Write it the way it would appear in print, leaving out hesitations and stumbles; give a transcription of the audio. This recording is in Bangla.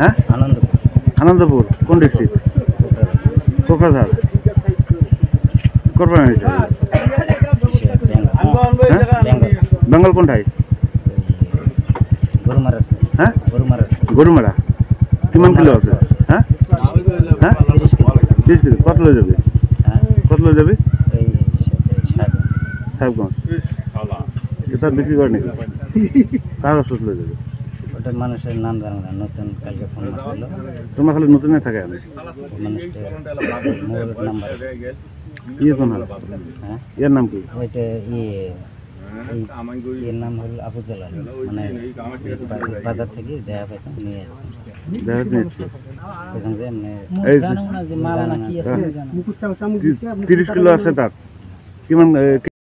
হ্যাঁ আনন্দপুর কোন ডিস্ট্রিক্ট? কোকরাঝাড়। করবেন বেঙ্গল কোনটায়? হ্যাঁ গরুমারা। কিমান কিলো আছে? হ্যাঁ হ্যাঁ 30 কিলো। কত লয়ে যাবে? কত লয়ে যাবে? সাহেবগঞ্জ। এটা বিক্রি করে নাকি? কার ওষুধ লয়ে যাবে? ওটা মানুষের নাম জানো না, নতুন কালকে ফোন মারছিল। তোমার খালি নতুন থাকে আমি মানুষটা মোবাইল নাম্বার। ইয়ে কোন হল? হ্যাঁ এর নাম কি? ওইটা এর নাম হল আফজল আলী। মানে বাজার থেকে দেয়া পেতাম নিয়ে আসছেন। দেখা নিচ্ছে। ওখান থেকে এমনি এই জানো না যে মাল না কি আছে জানো। 30 কিলো আছে তার। কিমান